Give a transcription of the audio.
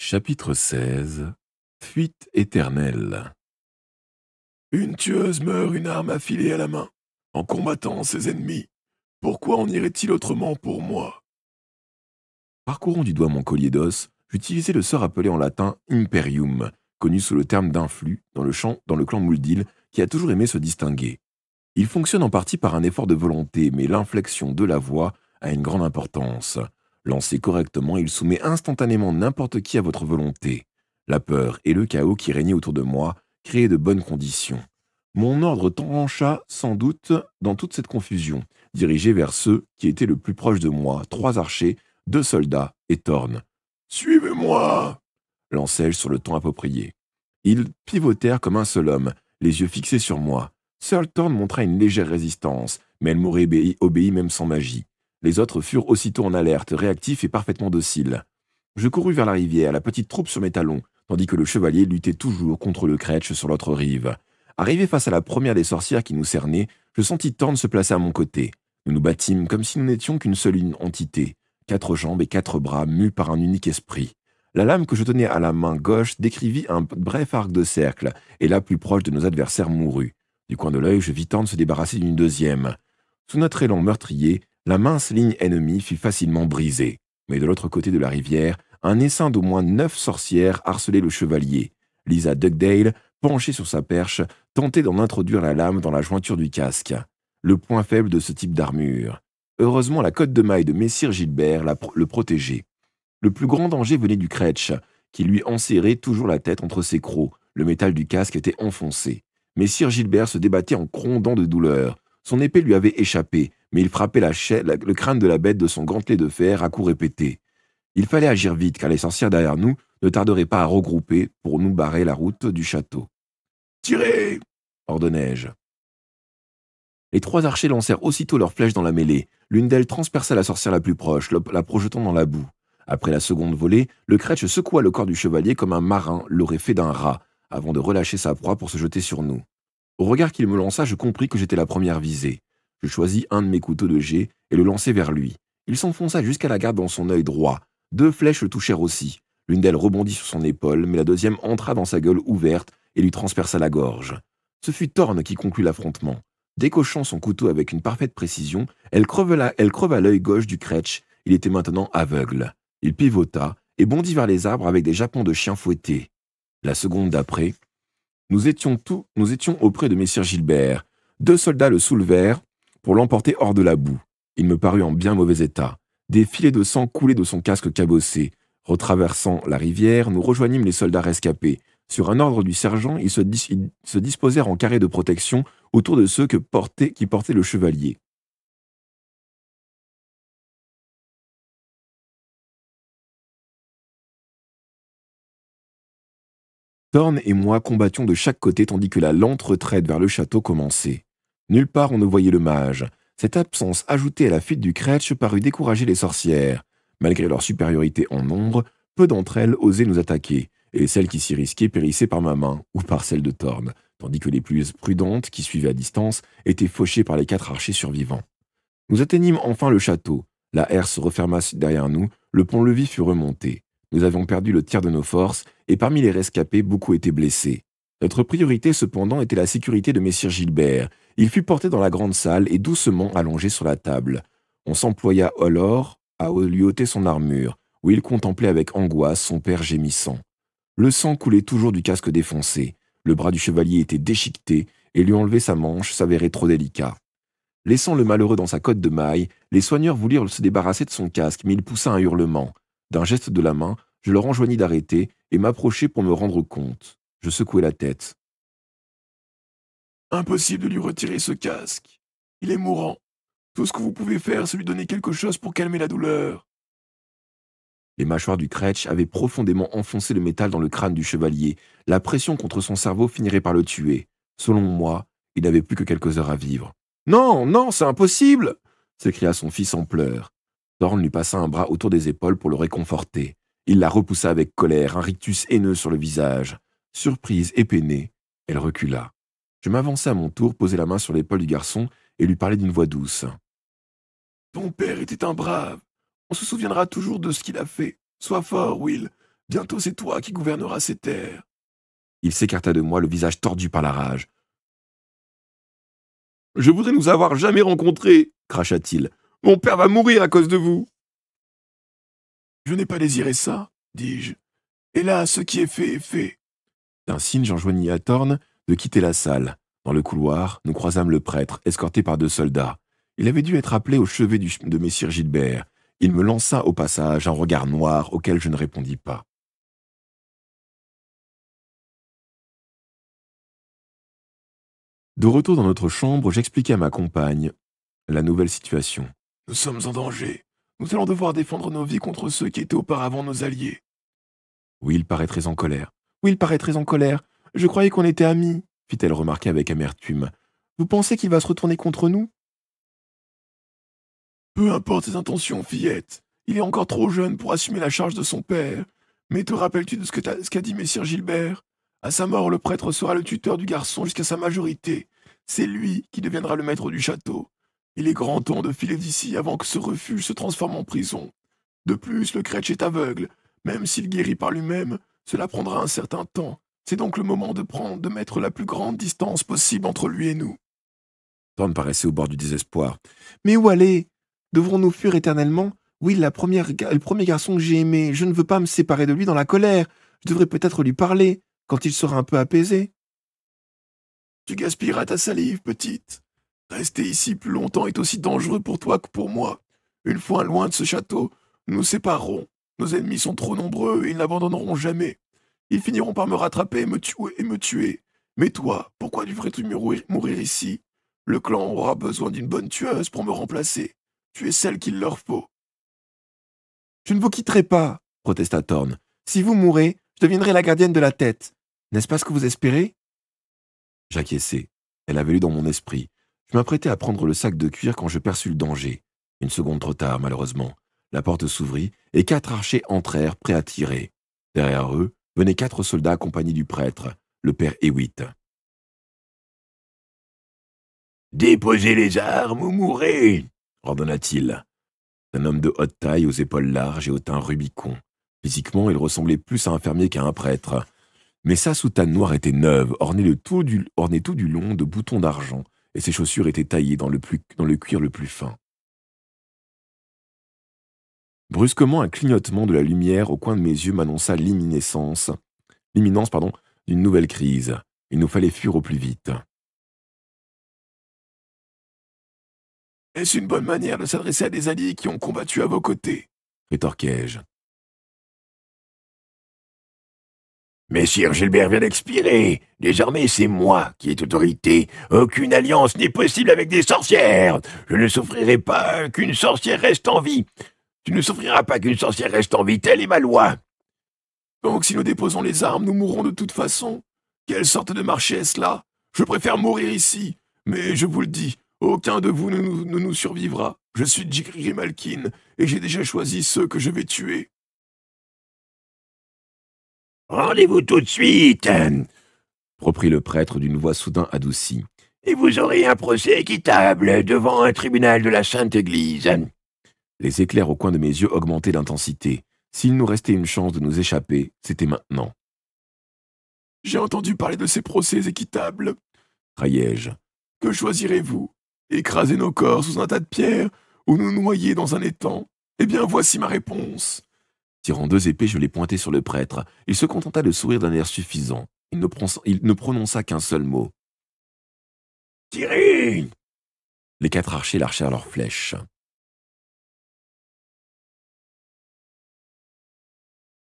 Chapitre 16. Fuite éternelle. Une tueuse meurt une arme affilée à la main, en combattant ses ennemis. Pourquoi en irait-il autrement pour moi? Parcourant du doigt mon collier d'os, j'utilisai le sort appelé en latin Imperium, connu sous le terme d'influx dans le clan Muldil, qui a toujours aimé se distinguer. Il fonctionne en partie par un effort de volonté, mais l'inflexion de la voix a une grande importance. Lancé correctement, il soumet instantanément n'importe qui à votre volonté. La peur et le chaos qui régnaient autour de moi créaient de bonnes conditions. Mon ordre trancha sans doute dans toute cette confusion, dirigé vers ceux qui étaient le plus proches de moi, 3 archers, 2 soldats et Thorn. Suivez-moi! Lancai-je sur le ton approprié. Ils pivotèrent comme un seul homme, les yeux fixés sur moi. Seul Thorn montra une légère résistance, mais elle m'aurait obéi même sans magie. Les autres furent aussitôt en alerte, réactifs et parfaitement dociles. Je courus vers la rivière, la petite troupe sur mes talons, tandis que le chevalier luttait toujours contre le Kretsch sur l'autre rive. Arrivé face à la première des sorcières qui nous cernait, je sentis Thorn se placer à mon côté. Nous nous battîmes comme si nous n'étions qu'une seule entité, 4 jambes et 4 bras mus par un unique esprit. La lame que je tenais à la main gauche décrivit un bref arc de cercle, et la plus proche de nos adversaires mourut. Du coin de l'œil, je vis Thorn se débarrasser d'une deuxième. Sous notre élan meurtrier, la mince ligne ennemie fut facilement brisée. Mais de l'autre côté de la rivière, un essaim d'au moins 9 sorcières harcelait le chevalier. Lisa Dugdale, penchée sur sa perche, tentait d'en introduire la lame dans la jointure du casque. Le point faible de ce type d'armure. Heureusement, la cotte de maille de Messire Gilbert le protégeait. Le plus grand danger venait du Kretsch, qui lui enserrait toujours la tête entre ses crocs. Le métal du casque était enfoncé. Messire Gilbert se débattait en grondant de douleur. Son épée lui avait échappé, mais il frappait le crâne de la bête de son gantelet de fer à coups répétés. Il fallait agir vite, car les sorcières derrière nous ne tarderaient pas à regrouper pour nous barrer la route du château. « Tirez !» ordonnai-je. Les 3 archers lancèrent aussitôt leurs flèches dans la mêlée. L'une d'elles transperça la sorcière la plus proche, la projetant dans la boue. Après la seconde volée, le Kretsch secoua le corps du chevalier comme un marin l'aurait fait d'un rat, avant de relâcher sa proie pour se jeter sur nous. Au regard qu'il me lança, je compris que j'étais la première visée. Je choisis un de mes couteaux de jet et le lançai vers lui. Il s'enfonça jusqu'à la garde dans son œil droit. 2 flèches le touchèrent aussi. L'une d'elles rebondit sur son épaule, mais la deuxième entra dans sa gueule ouverte et lui transperça la gorge. Ce fut Thorn qui conclut l'affrontement. Décochant son couteau avec une parfaite précision, elle creva l'œil gauche du Kretsch. Il était maintenant aveugle. Il pivota et bondit vers les arbres avec des jappons de chien fouettés. La seconde d'après, nous étions auprès de Messire Gilbert. 2 soldats le soulevèrent pour l'emporter hors de la boue. Il me parut en bien mauvais état. Des filets de sang coulaient de son casque cabossé. Retraversant la rivière, nous rejoignîmes les soldats rescapés. Sur un ordre du sergent, ils se disposèrent en carré de protection autour de ceux qui portaient le chevalier. Thorn et moi combattions de chaque côté tandis que la lente retraite vers le château commençait. Nulle part on ne voyait le mage. Cette absence ajoutée à la fuite du Kretsch parut décourager les sorcières. Malgré leur supériorité en nombre, peu d'entre elles osaient nous attaquer, et celles qui s'y risquaient périssaient par ma main ou par celle de Thorn, tandis que les plus prudentes, qui suivaient à distance, étaient fauchées par les 4 archers survivants. Nous atteignîmes enfin le château. La herse se referma derrière nous, le pont-levis fut remonté. Nous avions perdu le tiers de nos forces, et parmi les rescapés, beaucoup étaient blessés. Notre priorité, cependant, était la sécurité de Messire Gilbert. Il fut porté dans la grande salle et doucement allongé sur la table. On s'employa alors à lui ôter son armure, où il contemplait avec angoisse son père gémissant. Le sang coulait toujours du casque défoncé. Le bras du chevalier était déchiqueté, et lui enlever sa manche s'avérait trop délicat. Laissant le malheureux dans sa cotte de maille, les soigneurs voulurent se débarrasser de son casque, mais il poussa un hurlement. D'un geste de la main, je leur enjoignis d'arrêter et m'approchai pour me rendre compte. Je secouai la tête. « Impossible de lui retirer ce casque. Il est mourant. Tout ce que vous pouvez faire, c'est lui donner quelque chose pour calmer la douleur. » Les mâchoires du Kretsch avaient profondément enfoncé le métal dans le crâne du chevalier. La pression contre son cerveau finirait par le tuer. Selon moi, il n'avait plus que quelques heures à vivre. « Non, non, c'est impossible !» s'écria son fils en pleurs. Thorn lui passa un bras autour des épaules pour le réconforter. Il la repoussa avec colère, un rictus haineux sur le visage. Surprise et peinée, elle recula. Je m'avançai à mon tour, posai la main sur l'épaule du garçon et lui parlai d'une voix douce. « Ton père était un brave. On se souviendra toujours de ce qu'il a fait. Sois fort, Will. Bientôt c'est toi qui gouverneras ces terres. » Il s'écarta de moi, le visage tordu par la rage. « Je voudrais nous avoir jamais rencontrés, » cracha-t-il. « Mon père va mourir à cause de vous. »« Je n'ai pas désiré ça, dis-je. Et là, ce qui est fait est fait. » D'un signe, j'enjoignis à Thorn de quitter la salle. Dans le couloir, nous croisâmes le prêtre, escorté par 2 soldats. Il avait dû être appelé au chevet de messire Gilbert. Il me lança au passage un regard noir auquel je ne répondis pas. De retour dans notre chambre, j'expliquai à ma compagne la nouvelle situation. « Nous sommes en danger. Nous allons devoir défendre nos vies contre ceux qui étaient auparavant nos alliés. » « Oui, il paraît très en colère. Oui, il paraît très en colère. Je croyais qu'on était amis, » fit-elle remarquer avec amertume. « Vous pensez qu'il va se retourner contre nous ?»« Peu importe ses intentions, fillette. Il est encore trop jeune pour assumer la charge de son père. Mais te rappelles-tu de ce qu'a dit messire Gilbert? À sa mort, le prêtre sera le tuteur du garçon jusqu'à sa majorité. C'est lui qui deviendra le maître du château. Il est grand temps de filer d'ici avant que ce refuge se transforme en prison. De plus, le Kretsch est aveugle. Même s'il guérit par lui-même, cela prendra un certain temps. C'est donc le moment de mettre la plus grande distance possible entre lui et nous. » Thorn paraissait au bord du désespoir. « Mais où aller? Devrons-nous fuir éternellement? Oui, le premier garçon que j'ai aimé, je ne veux pas me séparer de lui dans la colère. Je devrais peut-être lui parler, quand il sera un peu apaisé. » »« Tu gaspilleras ta salive, petite. Rester ici plus longtemps est aussi dangereux pour toi que pour moi. Une fois loin de ce château, nous nous séparerons. Nos ennemis sont trop nombreux et ils n'abandonneront jamais. Ils finiront par me rattraper et me tuer. Mais toi, pourquoi devrais-tu mourir ici? Le clan aura besoin d'une bonne tueuse pour me remplacer. Tu es celle qu'il leur faut. »« Je ne vous quitterai pas, » protesta Thorn. « Si vous mourrez, je deviendrai la gardienne de la tête. N'est-ce pas ce que vous espérez ?» J'acquiesçai. Elle avait lu dans mon esprit. Je m'apprêtais à prendre le sac de cuir quand je perçus le danger. Une seconde trop tard, malheureusement. La porte s'ouvrit et 4 archers entrèrent, prêts à tirer. Derrière eux venaient 4 soldats accompagnés du prêtre, le père Hewitt. « Déposez les armes ou mourrez !» ordonna-t-il. Un homme de haute taille, aux épaules larges et au teint rubicond. Physiquement, il ressemblait plus à un fermier qu'à un prêtre. Mais sa soutane noire était neuve, ornée tout du long de boutons d'argent, et ses chaussures étaient taillées dans le cuir le plus fin. Brusquement, un clignotement de la lumière au coin de mes yeux m'annonça l'imminence d'une nouvelle crise. Il nous fallait fuir au plus vite. « Est-ce une bonne manière de s'adresser à des alliés qui ont combattu à vos côtés ?» rétorquai-je. « Messire Gilbert vient d'expirer. Désormais, c'est moi qui ai autorité. Aucune alliance n'est possible avec des sorcières. Je ne souffrirai pas qu'une sorcière reste en vie. Tu ne souffriras pas qu'une sorcière reste en vie, telle est ma loi. » »« Donc si nous déposons les armes, nous mourrons de toute façon. Quelle sorte de marché est-ce là? Je préfère mourir ici. Mais je vous le dis, aucun de vous ne nous survivra. Je suis Grimalkin, et j'ai déjà choisi ceux que je vais tuer. »« Rendez-vous tout de suite, » reprit le prêtre d'une voix soudain adoucie, « et vous aurez un procès équitable devant un tribunal de la Sainte Église. » Les éclairs au coin de mes yeux augmentaient d'intensité. S'il nous restait une chance de nous échapper, c'était maintenant. « J'ai entendu parler de ces procès équitables, » raillai-je. « Que choisirez-vous? Écraser nos corps sous un tas de pierres ou nous noyer dans un étang? Eh bien, voici ma réponse. » Tirant 2 épées, je les pointai sur le prêtre. Il se contenta de sourire d'un air suffisant. Il ne prononça qu'un seul mot. « Tirez !» Les 4 archers lâchèrent leurs flèches.